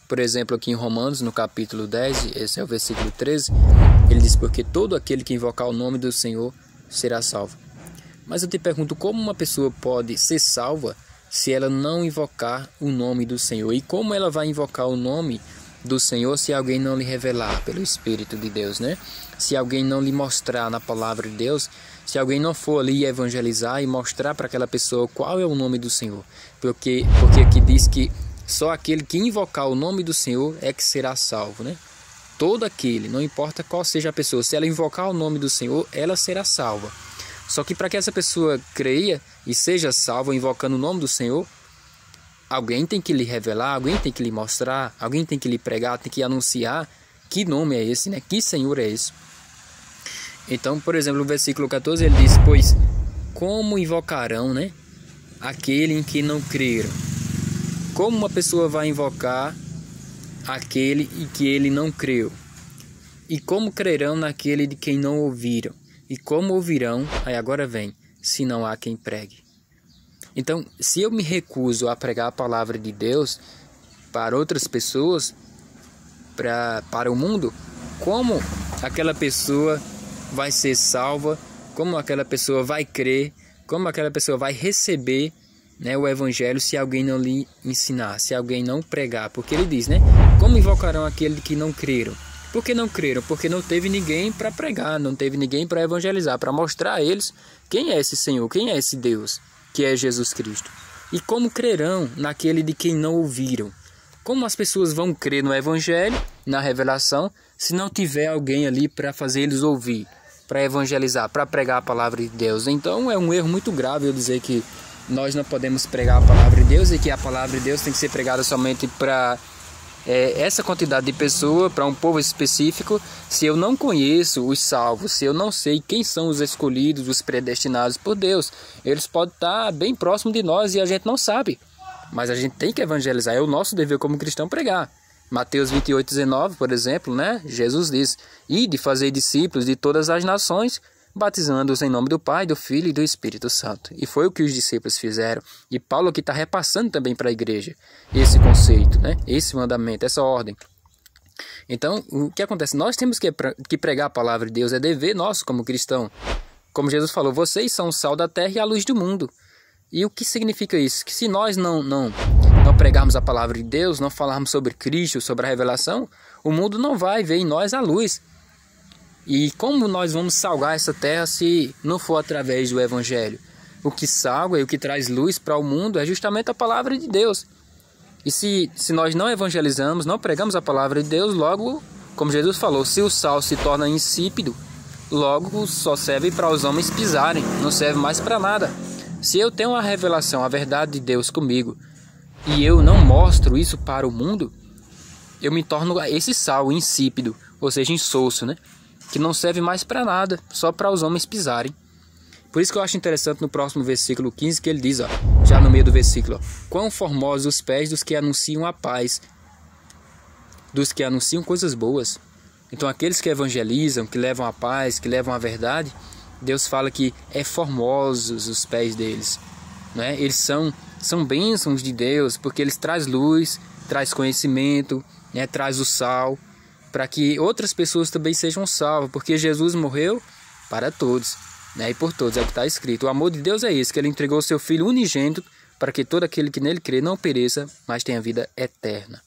Por exemplo, aqui em Romanos, no capítulo 10, esse é o versículo 13, ele diz: porque todo aquele que invocar o nome do Senhor será salvo. Mas eu te pergunto, como uma pessoa pode ser salva se ela não invocar o nome do Senhor? E como ela vai invocar o nome do Senhor se alguém não lhe revelar pelo Espírito de Deus, né? Se alguém não lhe mostrar na palavra de Deus, se alguém não for ali evangelizar e mostrar para aquela pessoa qual é o nome do Senhor. Porque aqui diz que só aquele que invocar o nome do Senhor é que será salvo, né? Todo aquele, não importa qual seja a pessoa, se ela invocar o nome do Senhor, ela será salva. Só que para que essa pessoa creia e seja salva invocando o nome do Senhor, alguém tem que lhe revelar, alguém tem que lhe mostrar, alguém tem que lhe pregar, tem que anunciar que nome é esse, né? Que Senhor é esse. Então, por exemplo, no versículo 14 ele diz: pois como invocarão, né, aquele em que não creram? Como uma pessoa vai invocar aquele em que ele não creu? E como crerão naquele de quem não ouviram? E como ouvirão, aí agora vem, se não há quem pregue? Então, se eu me recuso a pregar a palavra de Deus para outras pessoas, para o mundo, como aquela pessoa vai ser salva, como aquela pessoa vai crer, como aquela pessoa vai receber, né, o evangelho se alguém não lhe ensinar, se alguém não pregar? Porque ele diz, né, como invocarão aquele que não creram? Por que não creram? Porque não teve ninguém para pregar, não teve ninguém para evangelizar, para mostrar a eles quem é esse Senhor, quem é esse Deus, que é Jesus Cristo. E como crerão naquele de quem não ouviram? Como as pessoas vão crer no evangelho, na revelação, se não tiver alguém ali para fazer eles ouvir, para evangelizar, para pregar a palavra de Deus? Então é um erro muito grave eu dizer que nós não podemos pregar a palavra de Deus e que a palavra de Deus tem que ser pregada somente para essa quantidade de pessoas, para um povo específico. Se eu não conheço os salvos, se eu não sei quem são os escolhidos, os predestinados por Deus, eles podem estar bem próximos de nós e a gente não sabe. Mas a gente tem que evangelizar, é o nosso dever como cristão pregar. Mateus 28:19, por exemplo, né? Jesus diz: ide fazer discípulos de todas as nações, batizando-os em nome do Pai, do Filho e do Espírito Santo. E foi o que os discípulos fizeram. E Paulo aqui está repassando também para a igreja esse conceito, né? Esse mandamento, essa ordem. Então, o que acontece? Nós temos que pregar a palavra de Deus, é dever nosso como cristão. Como Jesus falou, vocês são o sal da terra e a luz do mundo. E o que significa isso? Que se nós não pregarmos a palavra de Deus, não falarmos sobre Cristo, sobre a revelação, o mundo não vai ver em nós a luz. E como nós vamos salgar essa terra se não for através do evangelho? O que salga e o que traz luz para o mundo é justamente a palavra de Deus. E se nós não evangelizamos, não pregamos a palavra de Deus, logo, como Jesus falou, se o sal se torna insípido, logo só serve para os homens pisarem, não serve mais para nada. Se eu tenho a revelação, a verdade de Deus comigo, e eu não mostro isso para o mundo, eu me torno esse sal insípido, ou seja, insosso, né? Que não serve mais para nada, só para os homens pisarem. Por isso que eu acho interessante no próximo versículo 15, que ele diz, ó, já no meio do versículo, ó, quão formosos os pés dos que anunciam a paz, dos que anunciam coisas boas. Então aqueles que evangelizam, que levam a paz, que levam a verdade, Deus fala que é formosos os pés deles, né? Eles são bênçãos de Deus, porque eles trazem luz, traz conhecimento, né? Traz o sal, para que outras pessoas também sejam salvas, porque Jesus morreu para todos, né? E por todos, é o que está escrito. O amor de Deus é esse, que ele entregou o seu Filho unigênito, para que todo aquele que nele crê não pereça, mas tenha vida eterna.